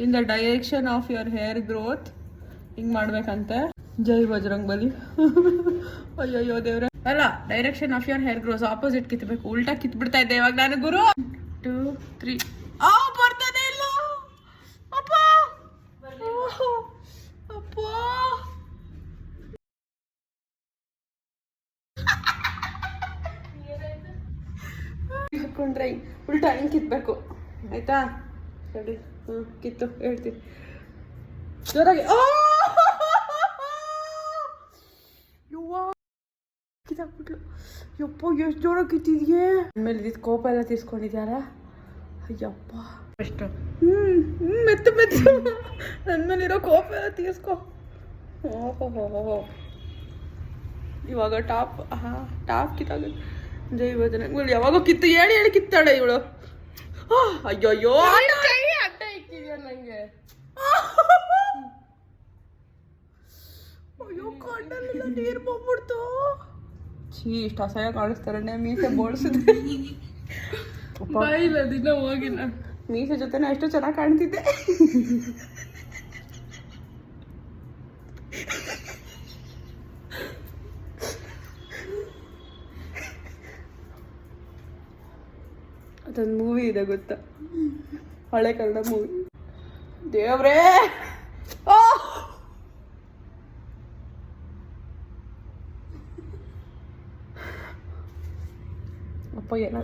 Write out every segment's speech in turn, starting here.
In the direction of your hair growth ಹಿಂಗ್ ಮಾಡ್ಬೇಕಂತೆ. ಜೈ ಬಜರಂಗ್ ಬಲಿ. ಅಯ್ಯಯ್ಯೋ ದೇವ್ರೆ. ಅಲ್ಲ, direction of your hair grows opposite ಕಿತ್ಬೇಕು. ಉಲ್ಟಾ ಕಿತ್ಬಿಡ್ತಾ ಇದ್ದೆ ಇವಾಗ ನಾನು. ಗುರು 2 3 ಬರ್ತಾನೆ ಇಲ್ಲ ಅಪ್ಪ. ಅಪ್ಪ ಹಾಕೊಂಡ್ರೆ ಉಲ್ಟಾ ಹಿಂಗೆ ಕಿತ್ಬೇಕು ಆಯ್ತಾ? ಸರಿ, ಕಿತ್ತು ಹೇಳ್ತೀನಿ ಜೋರಾಗಿ. ಕಿತ್ತಾಕ್ಬಿಟ್ಲು. ಯಪ್ಪ, ಎಷ್ಟು ಜೋರಾಗಿ ಕಿತ್ತಿದ್ಯೆ. ಆಮೇಲೆ ಇದು ಕೋಪ ಎಲ್ಲ ತೀಸ್ಕೊಂಡಿದ್ಯಾರ. ಅಯ್ಯಪ್ಪ ಎಷ್ಟು ಮೆತ್ತ ಮೆತ್ತ. ನನ್ನ ಮೇಲಿರೋ ಕೋಪ ಎಲ್ಲ ತೀರ್ಸ್ಕೊ. ಓಹೋ, ಇವಾಗ ಟಾಪ್ ಕಿತ್ತಾಗುತ್ತೆ. ಜೈ ಭಜನೆ. ಯಾವಾಗ ಕಿತ್ತು ಹೇಳಿ ಕಿತ್ತಾಳೆ ಇವಳು. ಅಯ್ಯಯ್ಯೋ, ಅಡ್ಡ ಇಕ್ಕಿದ್ಯಾ ನಂಗೆ. ಅಯ್ಯೋ, ಕಣ್ಣಲ್ಲೆಲ್ಲ ನೀರು ಬಂದ್ಬಿಡ್ತು. ಛೀ, ಇಷ್ಟು ಅಸಹ್ಯ ಕಾಣಿಸ್ತಾರೆ ಮೀಸೆ ಬೋಳ್ಸಿದ್ರೆ. ಇಲ್ಲ, ದಿನ ಹೋಗಿಲ್ಲ. ಮೀಸೆ ಜೊತೆನೇ ಎಷ್ಟು ಚೆನ್ನಾಗಿ ಕಾಣ್ತಿದ್ದೆ. ಅದೊಂದು ಮೂವಿ ಇದೆ ಗೊತ್ತಾ, ಹಳೆ ಕನ್ನಡ ಮೂವಿ. ದೇವ್ರೇ, ಅಪ್ಪ ಏನೋ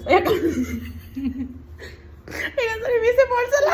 ಇನ್ನೊಂದ್ಸರಿ ಮೀಸೆ ಬೋಳ್ಸಲ್ಲ.